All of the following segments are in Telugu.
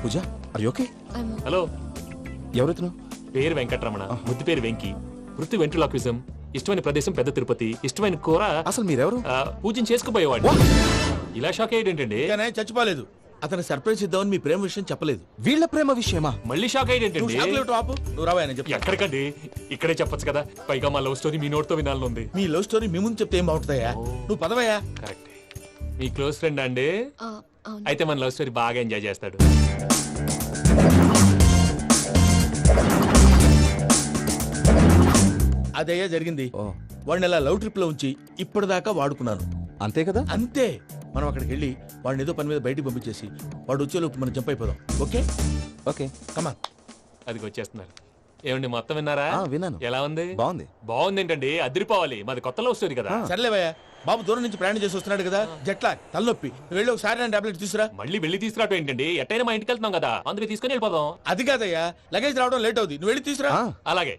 Puja are you okay? Hello, ఎవరెత్తును? పేరు వెంకటరమణ, ముద్దు పేరు వెంకి, వృత్తి వెంట్రులాక్విజం, ఇష్టమైన ప్రదేశం పెద్ద తిరుపతి, ఇష్టమైన కూర. అసలు మీరెవరు? పూజను చేసుకుపోయేవాడు. ఇలా షాక్ అయ్యేటండి? చచ్చిపోలేదు. అతను సర్ప్రైజ్ ఇద్దామని మీ ప్రేమ విషయం చెప్పలేదు. వీళ్ళ ప్రేమ విషయమా? మళ్ళీ షాక్ అయ్యేటండి? నువ్వు రావా అని చెప్పి. ఎక్కడికండి, ఇక్కడే చెప్పొచ్చు కదా. పైగా మా లవ్ స్టోరీ మీ నోట్తో వినాలని ఉంది. మీ లవ్ స్టోరీ మీ ముందు చెప్తే ఏం బాగుంటుందయ్యా? నువ్వు పదవయ్యా. కరెక్ట్. మీ క్లోజ్ ఫ్రెండ్ అండి? అయితే మన లవ్ స్టోరీ బాగా ఎంజాయ్ చేస్తాడు. అదయ్యా జరిగింది. వాడిని అలా లవ్ ట్రిప్ లో ఉంచి ఇప్పటిదాకా వాడుకున్నాను. అంతే కదా? అంతే. మనం అక్కడికి వెళ్ళి వాడిని ఏదో పని మీద బయటికి పంపించేసి వాడు వచ్చేలోపు మనం జంప్ అయిపోదాం. Okay okay come on. అది వచ్చేస్తున్నారు. ఏమండి, మొత్తం విన్నారా? విన్నాను. ఎలా ఉంది? బాగుంది. బాగుంది ఏంటండి, అదిరిపోవాలి. మాది కొత్త లవ్ స్టోరీ కదా. సర్లేవయ్యా, బాబు దూరం నుంచి ప్రయాణం చేసి వస్తున్నాడు కదా, జట్లా తలనొప్పి. నువ్వు వెళ్ళి ఒకసారి టాబ్లెట్ తీసుకురా. మళ్ళీ వెళ్ళి తీసుకురావటం ఏంటండి? ఎట్టైనా మా ఇంటికి వెళ్తున్నాం కదా, అందుకే తీసుకుని వెళ్ళిపోదాం. అది కాదయ్యా, లగేజ్ రావడం లేట్ అవుతుంది. నువ్వు వెళ్ళి తీసుకురా. అలాగే.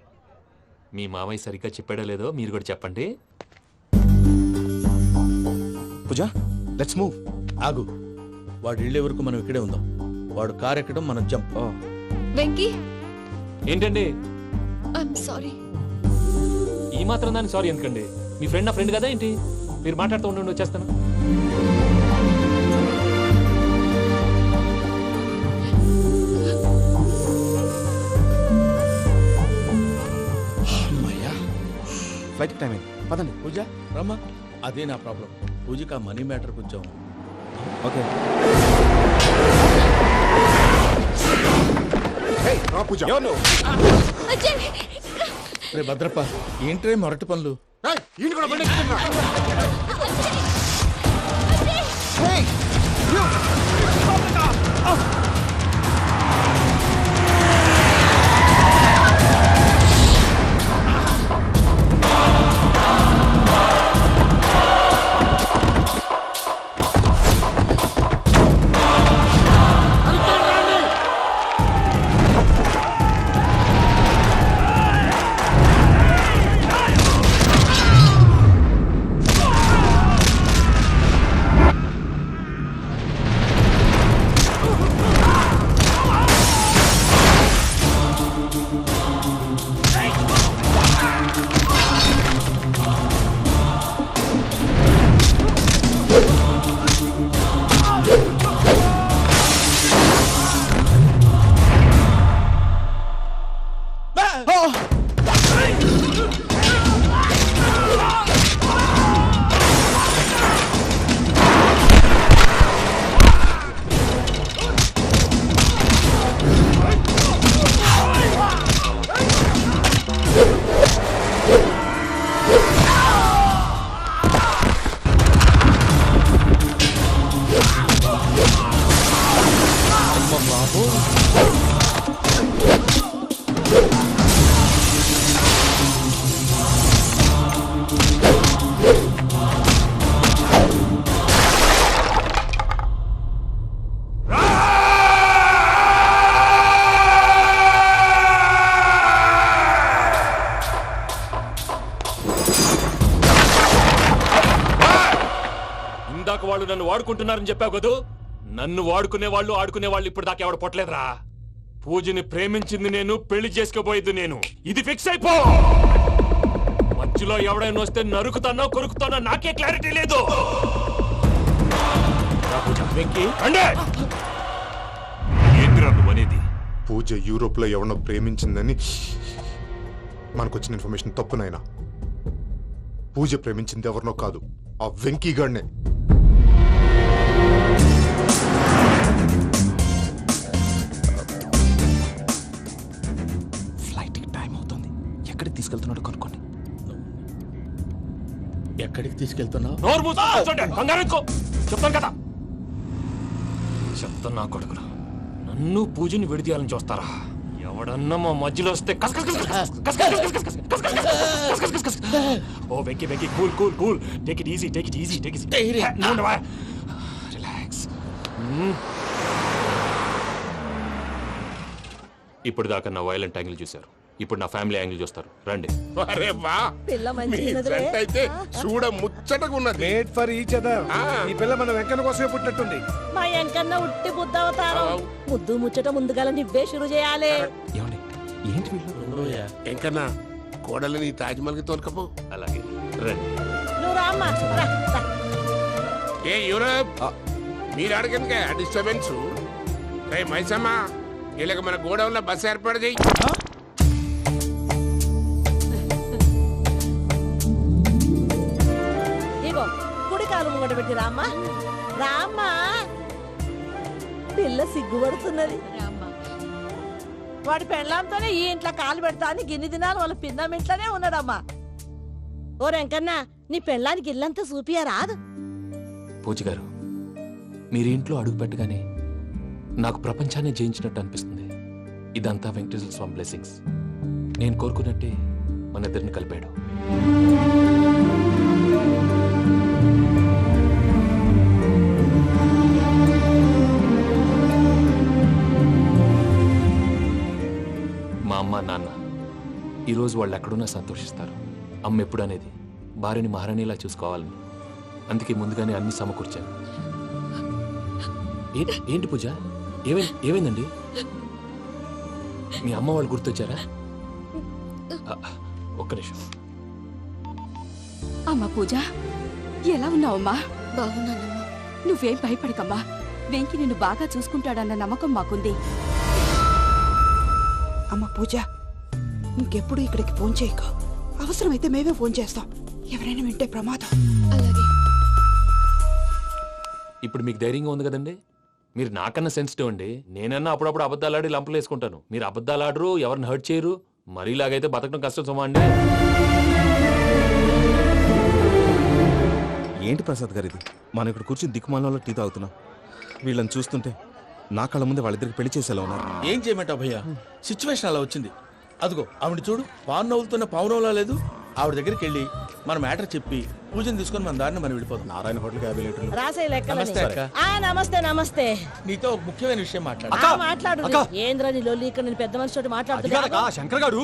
మీ మామయ్య సరిగ్గా చెప్పాడో లేదో మీరు కూడా చెప్పండి. పూజ లెట్స్ మూవ్. ఆగు, వాడు వెళ్ళే వరకు మనం ఇక్కడే ఉందాం. వాడు కార్ ఎక్కడం, మనం జంప్. వెంకీ, ఏంటండి ఐఎమ్ సారీ. ఈ మాత్రం దాన్ని సారీ ఎందుకండి? మీ ఫ్రెండ్ నా ఫ్రెండ్ కదా ఏంటి? మీరు మాట్లాడుతూ ఉండండి, వచ్చేస్తాను. ఫ్లైట్ టైం అయింది, పదండి. పూజ రమ్మా. అదే నా ప్రాబ్లం. పూజకి ఆ మనీ మ్యాటర్ కొంచెం. ఓకే. రే భద్రప్ప, ఏంట్రే మొరటి పనులు? వాళ్ళు నన్ను వాడుకుంటున్నారని చెప్పావు కదూ. నన్ను వాడుకునే వాళ్ళు ఆడుకునే వాళ్ళు ఇప్పుడు దాకా ఎవడ పొట్టలేదురా. పూజని ప్రేమించింది నేను, పెళ్లి చేసుకోబోయేది నేను. ఇది ఫిక్స్ అయిపో. మధ్యలో ఎవడైనా వస్తే నరుకుతానో కొరుకుతానో నాకే క్లారిటీ లేదు. ఏంద్రా నువ్వనేది? పూజ యూరోప్ లో ఎవరినో ప్రేమించిందని మనకొచ్చిన ఇన్ఫర్మేషన్ తప్పునైనా. పూజ ప్రేమించింది ఎవరినో కాదు, ఆ వెంకీ గాడినే. ఫ్లైట్ టైం అవుతుంది. ఎక్కడికి తీసుకెళ్తున్నాడో కనుక్కోండి. ఎక్కడికి తీసుకెళ్తున్నావు? చెప్తాను కదా. చెప్తాను నా కొడుకులు. నన్ను పూజని విడిదీయాలని చూస్తారా? ఎవడన్నా మా మధ్యలో వస్తే ఓ Venky Venky, cool cool cool, take it easy, take it easy, take it easy. Relax. ఇప్పుడు దాకా నా వైలెంట్ యాంగిల్ చూశారు. ఇప్పుడు నా ఫ్యామిలీ యాంగిల్ చూస్తారు రండి. అరే వా పిల్ల మీ మంచిగున్నదిలే. జంట అయితే చూడ ముచ్చటగా ఉన్నది. Made for each other. ఈ పిల్ల మన వెంకన్న కోసమే పుట్టినట్టుంది. మా ఎంకన్నా ఉట్టి బుద్ధ అవతారం. ముద్దు ముచ్చట ముందుగాల నువ్వే షురు చేయాలి. ఏమండి ఏంటి వీళ్ళు? ఎంకన్నా కోడలు నీ తాజ్మహల్ కి తోలుకపో. అలాగే రండి. నువ్వు రామ్మా రా, రా. ఏ యూరప్ మీరు అడగనుక డిస్టర్బెన్స్. రే మైసమ్మ ఇలాగ మన గోడౌన్లో బస్సు ఏర్పాటు చేయి. ఇగో కుడి కాలు ముంగట పెట్టి రామ్మా రామ్మా. పిల్ల సిగ్గుపడుతున్నది. వాడి పెళ్ళాంతోనే ఈ ఇంట్లో కాలు పెడతా అని గిన్ని దినాలు వాళ్ళ పిన్నం ఇంట్లోనే ఉన్నాడమ్మా. ఓ వెంకన్నా నీ పెళ్ళానికి ఇల్లంతా చూపియా రాదు. పూజ గారు మీరు ఇంట్లో అడుగు పెట్టగానే నాకు ప్రపంచాన్ని జయించినట్టు అనిపిస్తుంది. ఇదంతా వెంకటేశ్వర స్వామి బ్లెస్సింగ్స్. నేను కోరుకున్నట్టే మన ఇద్దరిని కలిపాడు. మా అమ్మ నాన్న ఈరోజు వాళ్ళు ఎక్కడున్నా సంతోషిస్తారు. అమ్మ ఎప్పుడు అనేది భార్యని మహారాణిలా చూసుకోవాలని. అందుకే ముందుగానే అన్ని సమకూర్చాను. ఏంటి పూజ ఏమైందండి? మీ అమ్మ వాళ్ళు గుర్తొచ్చారా? ఒక్క నిమిషం. అమ్మా పూజ, ఎలా ఉన్నావమ్మా? బాగున్నానమ్మా. నువ్వేం భయపడకమ్మా. వెంకి నిన్ను బాగా చూసుకుంటాడన్న నమ్మకం మాకుంది. అమ్మ పూజ, ఇంకెప్పుడు ఇక్కడికి ఫోన్ చేయకు. అవసరమైతే మేమే ఫోన్ చేస్తాం. ఎవరైనా వింటే ప్రమాదం. అలాగే. ఇప్పుడు మీకు ధైర్యంగా ఉంది కదండి. మీరు నాకన్నా సెన్సిటివ్ అండి. నేనన్నా అప్పుడప్పుడు అబద్ధాలాడి లంపలు వేసుకుంటాను. మీరు అబద్ధాలాడరు, ఎవరిని హర్ట్ చేయరు. మరీలాగైతే బతకడం కష్టం సుమా అండి. ఏంటి ప్రసాద్ గారు ఇది? మనం ఇక్కడ కూర్చుని దిక్కుమాలలో టీ తాగుతున్నాం. వీళ్ళని చూస్తుంటే నా కళ్ళ ముందే వాళ్ళిద్దరికి పెళ్లి చేసేలా ఉన్నారు. ఏం చేయమంటావు భయ్యా, సిచ్యువేషన్ అలా వచ్చింది. అదిగో ఆవిడ చూడు, పాను నవ్వులుతున్న పౌనంలా లేదు. ఆవిడ దగ్గరికి వెళ్ళి మన మ్యాటర్ చెప్పి పూజను తీసుకొని మన దారిని మనం వెళ్ళిపోతాం. నారాయణ హోటల్కి 50 లీటర్లు. రాసే లెక్కలని. నమస్తే అక్క. నమస్తే నమస్తే. నీతో ఒక ముఖ్యమైన విషయం మాట్లాడు. మాట్లాడు. ఏంద్రా నీ లొల్లి? ఇక్కడ నేను పెద్ద మనిషి తోటి మాట్లాడుతున్నా. శంకర్ గారు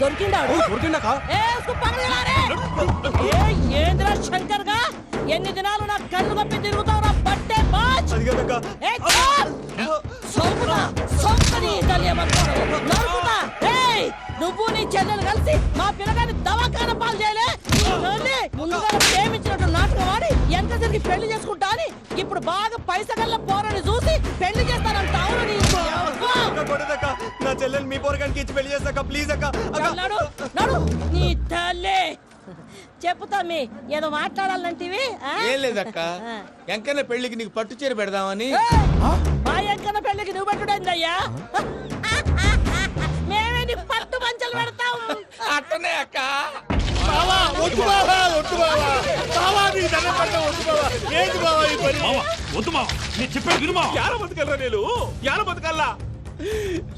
దొరికిండాడు. ఏంద్రా శంకర్ గా ఎన్ని దినాలు నా కళ్ళు కప్పి తిరుగుతావు? బట్టే బాచ్. నువ్వు నీ చెల్లెలు కలిసి మా పిల్లగాని దవాఖాన పాలు చేయలే. ముందుగా ప్రేమించినట్టు నాటకం ఆడి ఎంత తిరిగి పెళ్లి చేసుకుంటా అని ఇప్పుడు బాగా పైసగల్ల పోరని చూసి పెళ్లి చేస్తానంట. అవును నీ నా చెల్లెలు మీ పోరగానికి ఇచ్చి పెళ్లి చేస్తాక ప్లీజ్ అక్క. నడు నడు నీ తల్లి. చెప్పుతా మీ ఏదో మాట్లాడాలంటివి. ఏం లేదక్క, ఎంకన్న పెళ్లికి నీకు పట్టు చీర పెడదామని. మా ఎంకన్న పెళ్లికి నువ్వు పెట్టుడైందయ్యా. మేమే నీ పట్టు పంచలు పెడతాం. అట్టనే అక్క.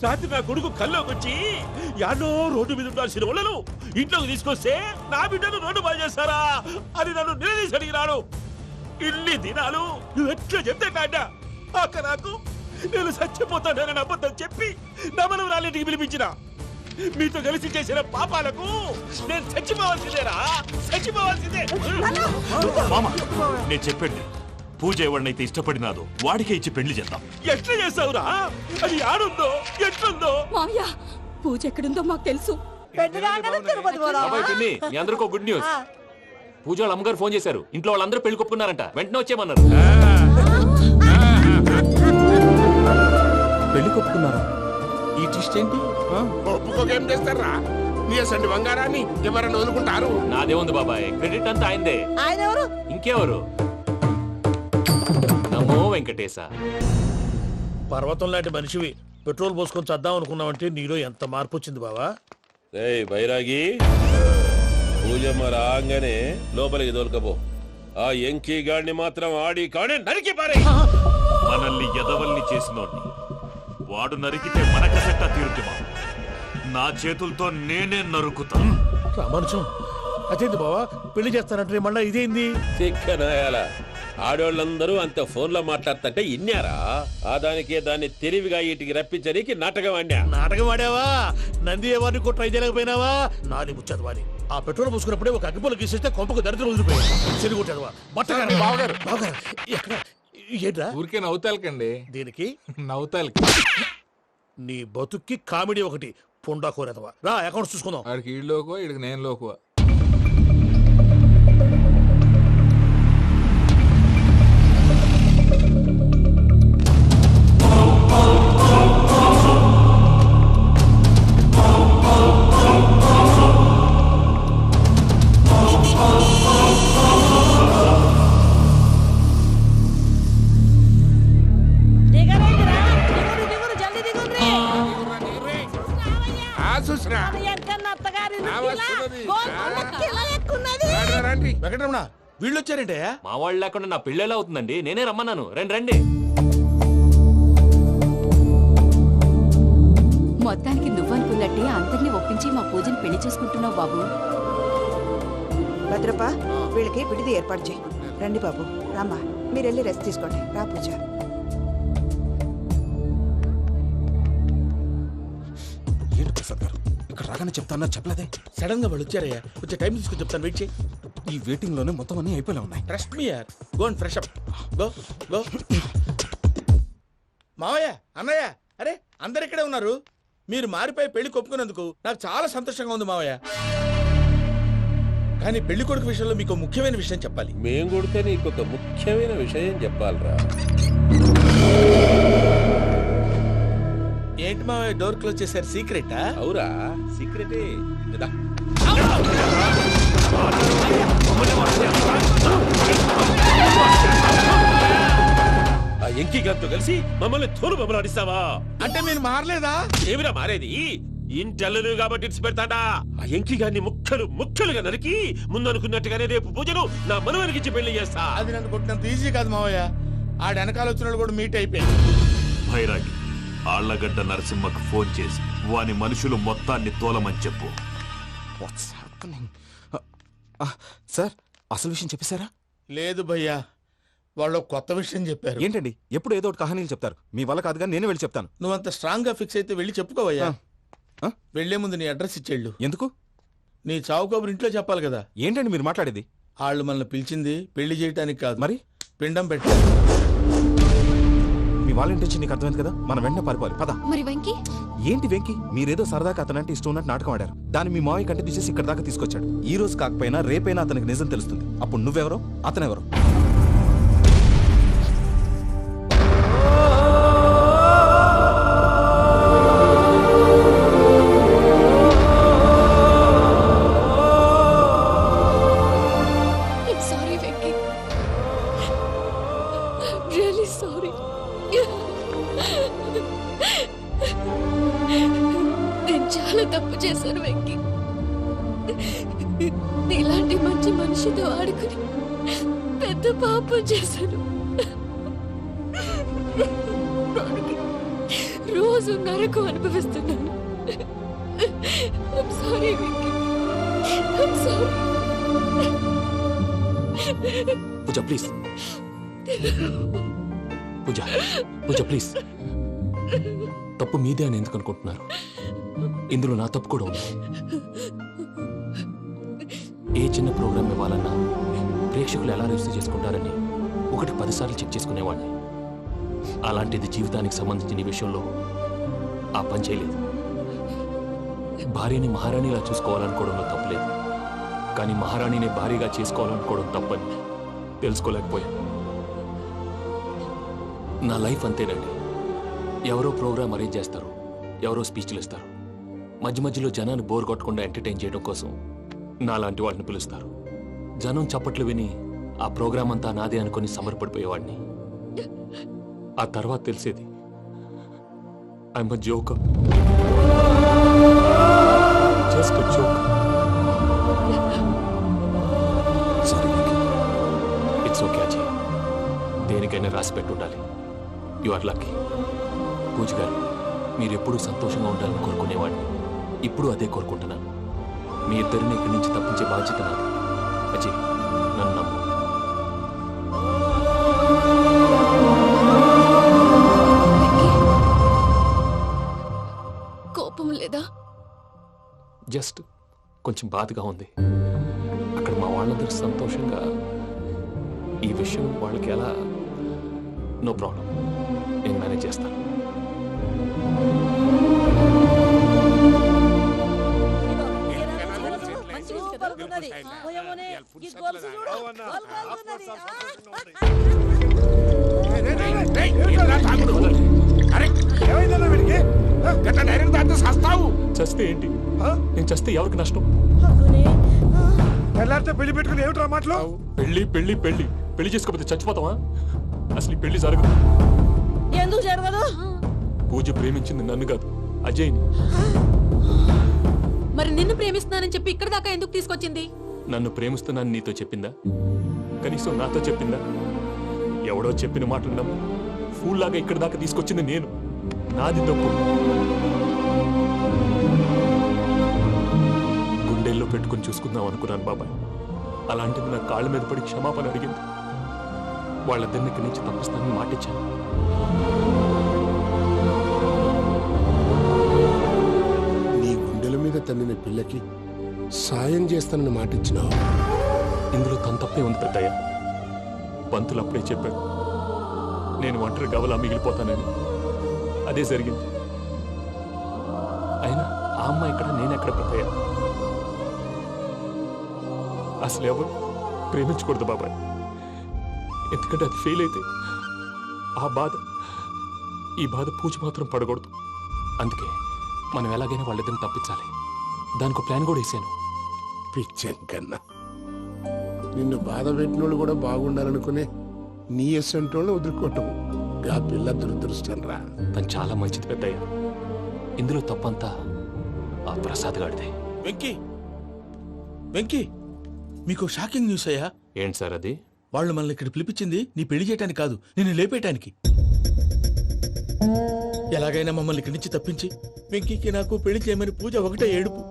రాత్రి నా కొడుకు కల్లోకి వచ్చి యాడో రోడ్డు మీద ఉండాల్సిన వాళ్ళను ఇంట్లోకి తీసుకొస్తే నా బిడ్డను రోడ్డు బాగా చేస్తారా అని నన్ను నిలదీసి అడిగినాడు. ఇన్ని దినాలు నువ్వు ఎట్లా చెప్తే కాట అక్క నాకు నేను చచ్చిపోతానని అబద్ధం చెప్పి నమ్మను రాలేటికి పిలిపించిన. మీతో కలిసి చేసిన పాపాలకు నేను చచ్చిపోవాల్సిందేరా, చచ్చిపోవాల్సిందే. మామ నేను చెప్పండి, పూజ ఎవరినైతే ఇష్టపడినాదో వాడికే ఇచ్చి పెళ్లి చేద్దాం. ఎట్లా చేస్తావురా? అది ఆడుందో ఎట్లుందో. మామయ్య, పూజ ఎక్కడుందో మాకు తెలుసు. తిరుపతి పోదామా? అబ్బాయి పిన్ని, మీ అందరికీ గుడ్ న్యూస్. పూజ వాళ్ళ అమ్మగారు ఫోన్ చేశారు. ఇంట్లో వాళ్ళందరూ పెళ్లి కొప్పుకున్నారంట. వెంటనే వచ్చేయమన్నారు. పెళ్లి కొప్పుకున్నారా? ఈ ట్విస్ట్ ఏంటి? ఒప్పుకోకేం చేస్తారా? నీ అసంటి బంగారాన్ని ఎవరన్నా వదులుకుంటారు? నాదేముంది బాబాయ్, క్రెడిట్ అంతా ఆయనదే. ఆయన ఎవరు? ఇంకెవరు? నమో వెంకటేశ. పర్వతం లాంటి మనిషివి పెట్రోల్ పోసుకొని చద్దాం అనుకున్నావంటే నీలో ఎంత మార్పు వచ్చింది బావా. బైరాగి పూజమ్మ రాగానే లోపలికి దొరకపో. ఆ ఎంకీ గాడిని మాత్రం ఆడి కాడే నరికి పారే. మనల్ని ఎదవల్ని చేసినోడ్ని వాడు నరికితే మనక సెట్ట తీరుతుమా. నా చేతులతో నేనే నరుకుతా. రామానుజం అదేంది బావా, పెళ్లి చేస్తానంటే మళ్ళా ఇదేంది? చిక్కనాయాల ఆడోళ్ళందరూ అంత ఫోన్లో మాట్లాడుతుంటే ఇన్నారా ఆ దానికే దాన్ని తెలివిగా వీటికి రప్పించడానికి నాటకం ఆడా. నాటకం ఆడావా? నంది ఎవరిని కూడా ట్రై చేయలేకపోయినావా? నాది ముచ్చదు వాడి. ఆ పెట్రోల్ పోసుకున్నప్పుడే ఒక అగ్గిపుల్ల గీసేస్తే కొంపకు దరిద్రం వదిలిపోయాడు. చెరుగు కొట్టాడువా? బట్టగారు బావగారు బావగారు ఎక్కడ ఏంట్రా? ఊరికే నవ్వుతాలకండి. దీనికి నవ్వుతాలకి. నీ బతుక్కి కామెడీ ఒకటి పుండా కోరేదవా. రా అకౌంట్స్ చూసుకుందాం. ఆడికి ఈడు లోకువా, ఈడికి నేను లోకువా. దిగరేంటిరా? దిగురు, దిగురు, జల్దీ దిగుర్రి. చూసినా ఎంకన్న అత్తగారి నా వస్తున్నది. కిల ఎక్కున్నది. రండి. వెంకటరమణ వీళ్ళు వచ్చారంటే మా వాళ్ళు లేకుండా నా పెళ్ళేలా అవుతుందండి. నేనే రమ్మన్నాను. రండి రండి. మొత్తానికి నువ్వనుకున్నట్టే అందరినీ ఒప్పించి మా పూజని పెళ్లి చేసుకుంటున్నావు బాబు. భద్రప్ప వీళ్ళకి విడిది ఏర్పాటు చేయి. రండి బాబు, రామ్మా మీరు వెళ్ళి రెస్ట్ తీసుకోండి. రా పూజ. ఏంటి ప్రసాద్ గారు ఇక్కడ రాగానే చెప్తాను చెప్పలేదే? సడన్ గా వాళ్ళు వచ్చారయ్యా. కొంచెం టైం తీసుకుని చెప్తాను, వెయిట్ చేయి. ఈ వెయిటింగ్ లోనే మొత్తం అన్ని అయిపోయినా ఉన్నాయి. ట్రస్ట్ మీ యార్. Go and fresh up. Go go. మావయ్య, అన్నయ్య, అరే అందరు ఇక్కడే ఉన్నారు. మీరు మారిపోయి పెళ్లి కొప్పుకున్నందుకు నాకు చాలా సంతోషంగా ఉంది మావయ్య. కానీ పెళ్లి కొడుకు విషయంలో మీకు ముఖ్యమైన విషయం చెప్పాలి. మేం కొడితే నీకు ఒక ముఖ్యమైన విషయం చెప్పాలరా. ఏంటి మావయ్య డోర్ క్లోజ్ చేశారు? సీక్రెటా? అవురా, సీక్రెటే. ఇదా. ఆ ఎంకి గారితో కలిసి మమ్మల్ని తోలు బొమ్మలాడిస్తావా? అంటే మీరు మారలేదా? ఏమిరా మారేది? ఇంటల్లు కాబట్టి ఇడిచి పెడతాడా? ఆ ఎంకి గారిని ముక్కలు ముక్కలుగా నరికి ముందనుకున్నట్టుగానే రేపు పూజను నా మనవనికిచ్చి పెళ్లి చేస్తా. అది నన్ను కొట్టినంత ఈజీ కాదు మావయ్య. ఆ వెనకాల వచ్చిన వాళ్ళు కూడా మీట్ అయిపోయింది. భైరాగి ఆళ్లగడ్డ నరసింహకు ఫోన్ చేసి వాని మనుషులు మొత్తాన్ని తోలమని చెప్పు. What's happening? సార్ అసలు విషయం చెప్పేశారా? లేదు భయ్యా, వాళ్ళు కొత్త విషయం చెప్పారు. ఏంటండి ఎప్పుడు ఏదో ఒకటి కహానీలు చెప్తారు. మీ వల్ల కాదు కానీ నేనే వెళ్ళి చెప్తాను. నువ్వంత స్ట్రాంగ్ గా ఫిక్స్ అయితే వెళ్ళి చెప్పుకోవయ్యా. వెళ్లే ముందు నీ అడ్రస్ ఇచ్చేళ్ళు. ఎందుకు? నీ చావు కబురు ఇంట్లో చెప్పాలి కదా. ఏంటండి మీరు మాట్లాడేది? వాళ్ళు మనల్ని పిలిచింది పెళ్లి చేయటానికి కాదు, మరి పిండం పెట్టారు. మీ వాళ్ళ ఇంటి నీకు అర్థమైంది కదా. మనం వెంటనే పారిపోవాలి. పద. మరి వెంకీ? ఏంటి వెంకి? మీరేదో సరదాగా అతనంటే ఇష్టం ఉన్నట్టు నాటకం ఆడారు. దాన్ని మీ మావయ్య కంటే తీసేసి ఇక్కడ దాకా తీసుకొచ్చాడు. ఈ రోజు కాకపోయినా రేపైనా అతనికి నిజం తెలుస్తుంది. అప్పుడు నువ్వెవరో అతనెవరో. Sorry Venky, really sorry. నేను చాలా తప్పు చేశాను వెంకీ. నీలాంటి మంచి మనిషితో ఆడుకుని పెద్ద పాపం చేశాను. రోజు నరకం అనుభవిస్తున్నాను. I'm sorry, Vicky. I'm sorry. Pooja please. Pooja Pooja please. తప్పు మీదే అని ఎందుకు అనుకుంటున్నారు? ఇందులో నా తప్పు కూడా ఉంది. ఏ చిన్న ప్రోగ్రామ్ ఇవ్వాలన్నా ప్రేక్షకులు ఎలా రిసీవ్ చేసుకుంటారని 1-10 సార్లు చెక్ చేసుకునేవాడిని. అలాంటిది జీవితానికి సంబంధించిన ఈ విషయంలో ఆ పని చేయలేదు. భార్యని మహారాణిలా చూసుకోవాలనుకోవడంలో తప్పులేదు, కానీ మహారాణిని భార్యగా చేసుకోవాలనుకోవడం తప్పని తెలుసుకోలేకపోయాను. నా లైఫ్ అంతేనండి. ఎవరో ప్రోగ్రామ్ అరేంజ్ చేస్తారు, ఎవరో స్పీచ్లు ఇస్తారు. మధ్య మధ్యలో జనాన్ని బోర్ కొట్టకుండా ఎంటర్టైన్ చేయడం కోసం నాలాంటి వాళ్ళని పిలుస్తారు. జనం చప్పట్లు విని ఆ ప్రోగ్రామ్ అంతా నాదే అనుకుని సమర్పడిపోయేవాడిని. ఆ తర్వాత తెలిసేది I'm a joker. Just a joker. It's okay Ajay, దేనికైనా రాసి పెట్టుండాలి. You are lucky. పూజ గారు, మీరు ఎప్పుడూ సంతోషంగా ఉండాలని కోరుకునేవాడిని. ఇప్పుడు అదే కోరుకుంటున్నాను. మీ ఇద్దరిని ఇక్కడి నుంచి తప్పించే బాధ్యత నాది. అజయ్, నన్ను నమ్ము. కొంచెం బాధగా ఉంది. అక్కడ మా వాళ్ళందరూ సంతోషంగా ఈ విషయం వాళ్ళకి ఎలా నో ప్రాబ్లం, నేను మేనేజ్ చేస్తాను. చస్తే ఏంటి? నేను చస్తే ఎవరికి నష్టం? పెళ్లి పెట్టుకుని ఏమిట్రా మాటలు? పెళ్లి పెళ్లి పెళ్లి పెళ్లి చేసుకోకపోతే చచ్చిపోతావా? అసలు ఈ పెళ్లి జరగదు. ఎందుకు జరగదు? పూజ ప్రేమించింది నన్ను కాదు, అజయ్ని. మరి నిన్ను ప్రేమిస్తున్నానని చెప్పి ఇక్కడ దాకా ఎందుకు తీసుకొచ్చింది? నన్ను ప్రేమిస్తున్నాను నీతో చెప్పిందా? కనీసం నాతో చెప్పిందా? ఎవడో చెప్పిన మాటలు నమ్ము ఫూల్ లాగా ఇక్కడ దాకా తీసుకొచ్చింది నేను. నాది తప్పు. గుండెల్లో పెట్టుకుని చూసుకుందాం అనుకున్నాను బాబాయ్. అలాంటిది నా కాళ్ళ మీద పడి క్షమాపణ అడిగింది. వాళ్ళిద్దరిని ఇక్కడి నుంచి తప్పిస్తానని మాటిచ్చాను. నీ గుండెల మీద తన్నిన పిల్లకి సాయం చేస్తానని మాటిచ్చినావు. ఇందులో తన తప్పే ఉంది పెద్దయ్య. పంతులు అప్పుడే చెప్పాడు నేను ఒంటరి గవలా మిగిలిపోతానని. అదే జరిగింది. అయినా ఆ అమ్మాయి ఎక్కడ, నేనెక్కడ పెద్దయ్య? అసలు ఎవరు ప్రేమించకూడదు బాబాయ్. ఎందుకంటే అది ఫెయిల్ అయితే ఈ బాధ పూజ మాత్రం పడకూడదు. అందుకే మనం ఎలాగైనా వాళ్ళిద్దరిని తప్పించాలి. దానికి ప్లాన్ కూడా వేసాను. పిచ్చం కన్నా నిన్ను బాధ పెట్టినోళ్ళు కూడా బాగుండాలనుకునే నీ ఎస్సంటోళ్ళు వదులుకోవటం ఆ పిల్ల దురదృష్టం రా. తను చాలా మంచిది పెద్దయ్య. ఇందులో తప్పంతా ఆ ప్రసాద్ గాడిదే. వెంకీ వెంకీ, మీకు షాకింగ్ న్యూస్ అయ్యా. ఏంటి సార్ అది? వాళ్ళు మనల్ని ఇక్కడ పిలిపించింది నీ పెళ్లి చేయటానికి కాదు, నిన్ను లేపేయటానికి. ఎలాగైనా మమ్మల్ని ఇక్కడి నుంచి తప్పించి వెంకీకి నాకు పెళ్లి చేయమని పూజ ఒకటే ఏడుపు.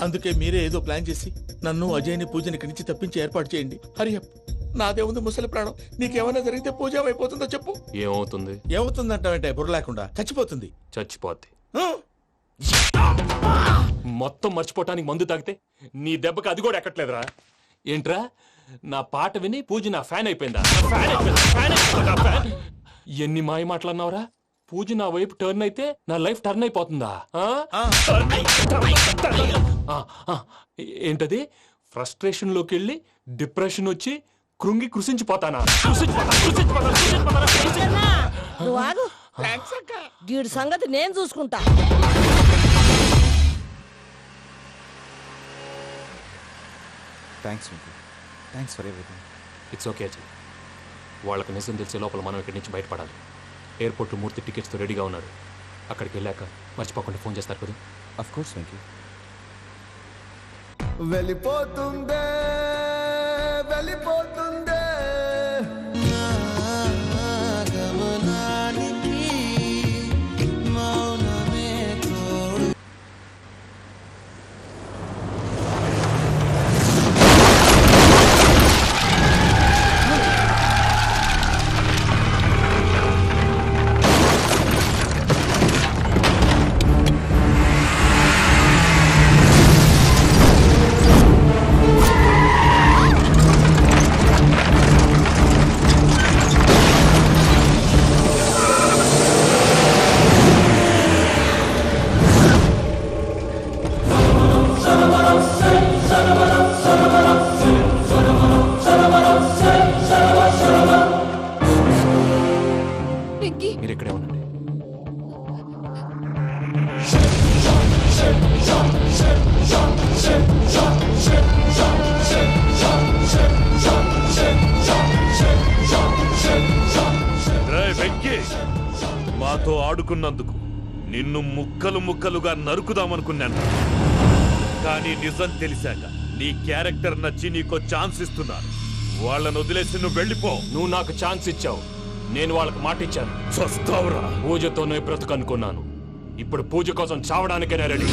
అందుకే మీరే ఏదో ప్లాన్ చేసి నన్ను అజయ్ని పూజని ఇక్కడి నుంచి తప్పించి ఏర్పాటు చేయండి. హరియప్, నాదే ఉంది ముసలి ప్రాణం. నీకేమైనా జరిగితే పూజ అయిపోతుందో చెప్పు. ఏమవుతుంది? ఏమవుతుందంటావంటే బుర్ర లేకుండా చచ్చిపోతుంది. చచ్చిపోద్ది. మొత్తం మర్చిపోవటానికి మందు తాగితే నీ దెబ్బకి అది కూడా ఎక్కట్లేదురా. ఏంట్రా, నా పాట విని పూజ నా ఫ్యాన్ అయిపోయిందా? ఎన్ని మాయ మాటలన్నావురా? పూజ నా వైపు టర్న్ అయితే నా లైఫ్ టర్న్ అయిపోతుందా? ఏంటది? ఫ్రస్ట్రేషన్ లోకి వెళ్ళి డిప్రెషన్ వచ్చి కృంగి కృషించిపోతానా? నువ్వు ఆగు. వీడి సంగతి నేను చూసుకుంటా. Thanks for everything. It's okay Ajay. వాళ్ళకి నిజం తెలిసే లోపల మనం ఇక్కడి నుంచి బయటపడాలి. ఎయిర్పోర్ట్లో మూర్తి టికెట్స్తో రెడీగా ఉన్నాడు. అక్కడికి వెళ్ళాక మర్చిపోకుండా ఫోన్ చేస్తారు కదా. Of course Venky. వెళ్ళిపోతుందే వెళ్ళిపోతుందే గమనానికి మౌనమే తోడు. మీరు ఇక్కడే ఉండండి. వెంకీ, మాతో ఆడుకున్నందుకు నిన్ను ముక్కలు ముక్కలుగా నరుకుదామనుకున్నాను. కానీ నిజం తెలిసాక నీ క్యారెక్టర్ నచ్చి నీకో ఛాన్స్ ఇస్తున్నాను. వాళ్ళను వదిలేసి నువ్వు వెళ్ళిపో. నువ్వు నాకు ఛాన్స్ ఇచ్చావు, నేను వాళ్ళకి మాట ఇచ్చాను. చస్తావురా. పూజతోనే బ్రతుకనుకున్నాను. ఇప్పుడు పూజ కోసం చావడానికైనా రెడీ.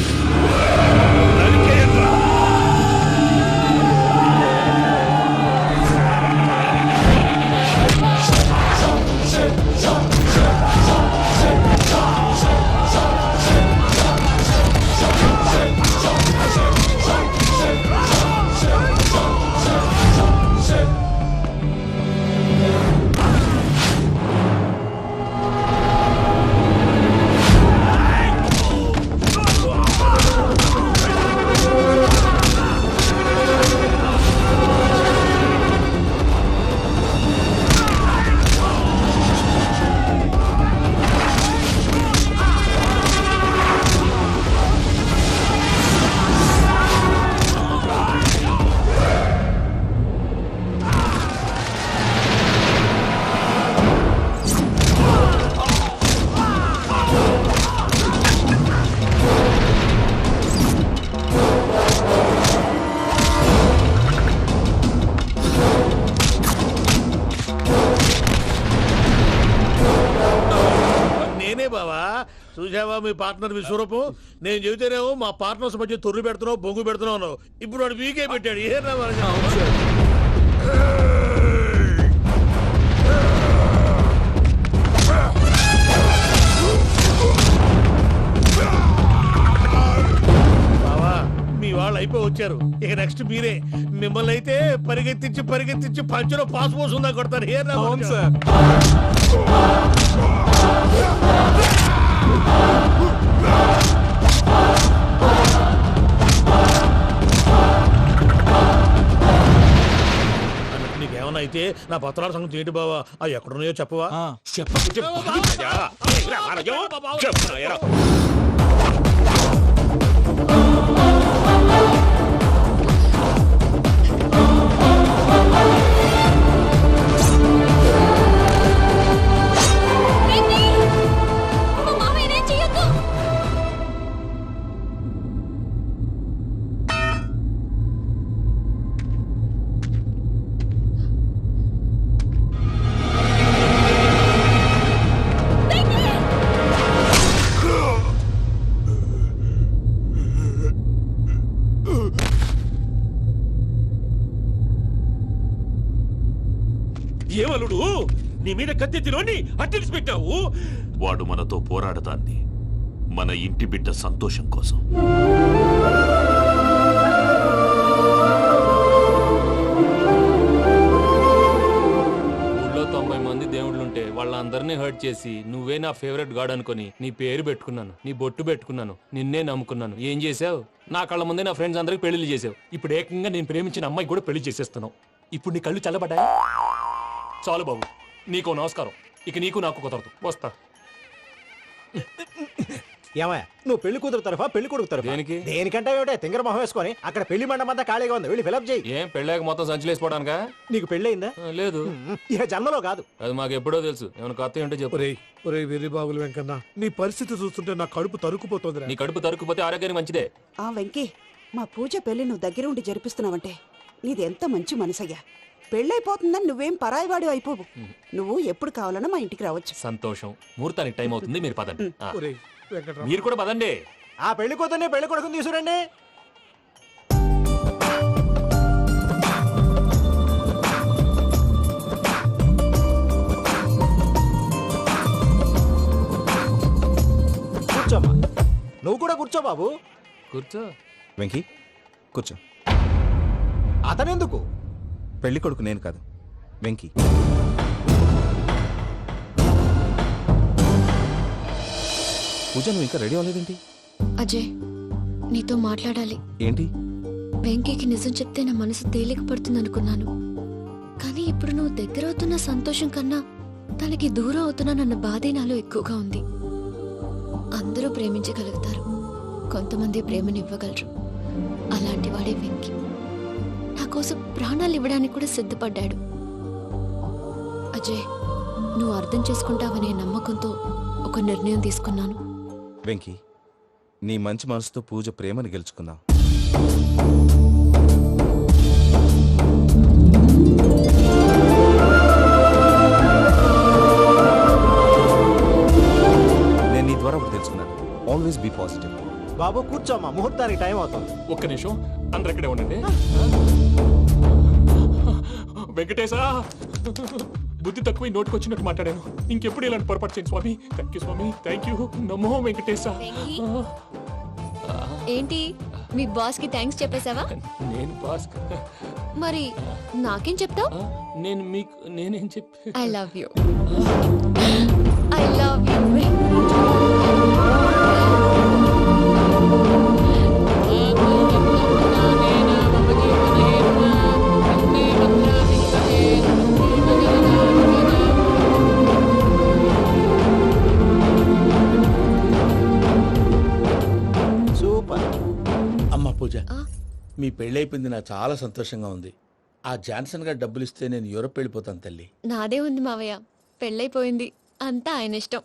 చూసావా మీ పార్ట్నర్ విశ్వరూపం? నేను చెబితేనేమో మా పార్ట్నర్స్ మధ్య తొర్రు పెడుతున్నావు, బొంగు పెడుతున్నావు అన్నావు. ఇప్పుడు వాడు మీకే పెట్టాడు. ఏనా బావా, మీ వాళ్ళు అయిపోయి వచ్చారు. ఇక నెక్స్ట్ మీరే. మిమ్మల్ని అయితే పరిగెత్తించి పంచులో పాస్ పోసుందా కొడతారు. ఏనా నీకేమన్నా అయితే నా పత్రాల సంగతి ఏంటి బావా? అవి ఎక్కడున్నాయో చెప్పవా? ఏమలుడు, నీ మీద కత్తెత్తిలోని అట్టెలిసి పెట్టావు. వాడు మనతో పోరాడతాన్ని మన ఇంటి బిడ్డ సంతోషం కోసం. ఊళ్ళో 90 మంది దేవుళ్ళుంటే వాళ్ళందరినీ హర్ట్ చేసి నువ్వే నా ఫేవరెట్ గాడ్ అనుకుని నీ పేరు పెట్టుకున్నాను, నీ బొట్టు పెట్టుకున్నాను, నిన్నే నమ్ముకున్నాను. ఏం చేసావు? నా కళ్ళ ముందే నా ఫ్రెండ్స్ అందరికి పెళ్లి చేసావు. ఇప్పుడు ఏకంగా నేను ప్రేమించిన అమ్మాయి కూడా పెళ్లి చేసేస్తున్నావు. ఇప్పుడు నీ కళ్ళు చల్లబడ్డాయి. చాలు బాబు, నీకో నమస్కారం. ఇక నీకు నాకు కుదరదు. వస్తా. ఏమయ్య, నువ్వు పెళ్లి కూతురు తరఫా పెళ్లి కొడుకు తరఫా? దేనికి? దేనికంటే ఏమిటే తింగర మొహం వేసుకొని అక్కడ పెళ్లి మండపం అంతా ఖాళీగా ఉంది, వెళ్ళి ఫిలప్ చేయి. ఏం పెళ్ళాక మొత్తం సంచలేసిపోవడానికా? నీకు పెళ్ళయిందా? లేదు. ఇక జన్మలో కాదు. అది మాకు ఎప్పుడో తెలుసు. ఏమైనా కొత్త ఏంటో చెప్పు. ఒరే వెర్రి బాబులు వెంకన్న, నీ పరిస్థితి చూస్తుంటే నా కడుపు తరుక్కుపోతుంది. నీ కడుపు తరుక్కుపోతే ఆరోగ్యానికి మంచిదే. ఆ వెంకీ, మా పూజ పెళ్లి నువ్వు దగ్గర ఉండి జరిపిస్తున్నావంటే నీది ఎంత మంచి మనసయ్యా. పెళ్ళైపోతుందని నువ్వేం పరాయివాడి అయిపోవు. నువ్వు ఎప్పుడు కావాలన్నా మా ఇంటికి రావచ్చు. సంతోషం. ముహూర్తానికి టైం అవుతుంది, మీరు పదండి. ఒరేయ్ వెంకట్రావు, మీరు కూడా పదండి. ఆ పెళ్లి కూతుర్ని పెళ్లి కొడుకుని తీసుకురండి. కూర్చోమ్మా. నువ్వు కూడా కూర్చో బాబు. కూర్చో. వెంకీ కూర్చో. అతనెందుకు? పెళ్లి కొడుకు నేను కాదు, వెంకీ. పూజ, నువ్వు ఇంకా రెడీ అవ్వలేదేంటి? అజయ్, నీతో మాట్లాడాలి. ఏంటి? వెంకీకి నిజం చెప్తే నా మనసు తేలిక పడుతుంది అనుకున్నాను. కానీ ఇప్పుడు నువ్వు దగ్గర అవుతున్న సంతోషం కన్నా తనకి దూరం అవుతున్నా బాధే నాలో ఎక్కువగా ఉంది. అందరూ ప్రేమించగలుగుతారు, కొంతమంది ప్రేమనివ్వగలరు. అలాంటి వాడే వెంకీ. నా కోసం ప్రాణాలు ఇవ్వడానికి కూడా సిద్ధపడ్డాడు. అజయ్, నువ్వు అర్థం చేసుకుంటావనే నమ్మకంతో ఒక నిర్ణయం తీసుకున్నాను. వెంకీ, నీ మంచి మనసుతో పూజ ప్రేమను గెలుచుకుందాం. నేను నీ ద్వారా ఒకటి తెలుసుకున్నాను. Always be positive. బాబు కూర్చోమ్మా, ముహూర్తానికి టైం అవుతుంది. ఒక్క నిమిషం, అందరు ఇక్కడే ఉండండి. వెంకటేశా, బుద్ధి తక్కువ నోటికి వచ్చినట్టు మాట్లాడాను. ఇంకెప్పుడు ఇలాంటి పొరపాటు చేయండి స్వామి. థ్యాంక్ యూ స్వామి, థ్యాంక్ యూ. నమో వెంకటేశా. ఏంటి, మీ బాస్ కి థ్యాంక్స్ చెప్పేశావా? నేను బాస్. మరి నాకేం చెప్తావు? నేను మీకు నేనేం చెప్పి. I love you. I love you. Super. అమ్మ పూజ, మీ పెళ్ళైపోయింది, నాకు చాలా సంతోషంగా ఉంది. ఆ జాన్సన్ గారు డబ్బులు ఇస్తే నేను యూరప్ వెళ్ళిపోతాను తల్లి. నాదే ఉంది మావయ్య, పెళ్ళైపోయింది, అంతా ఆయన ఇష్టం.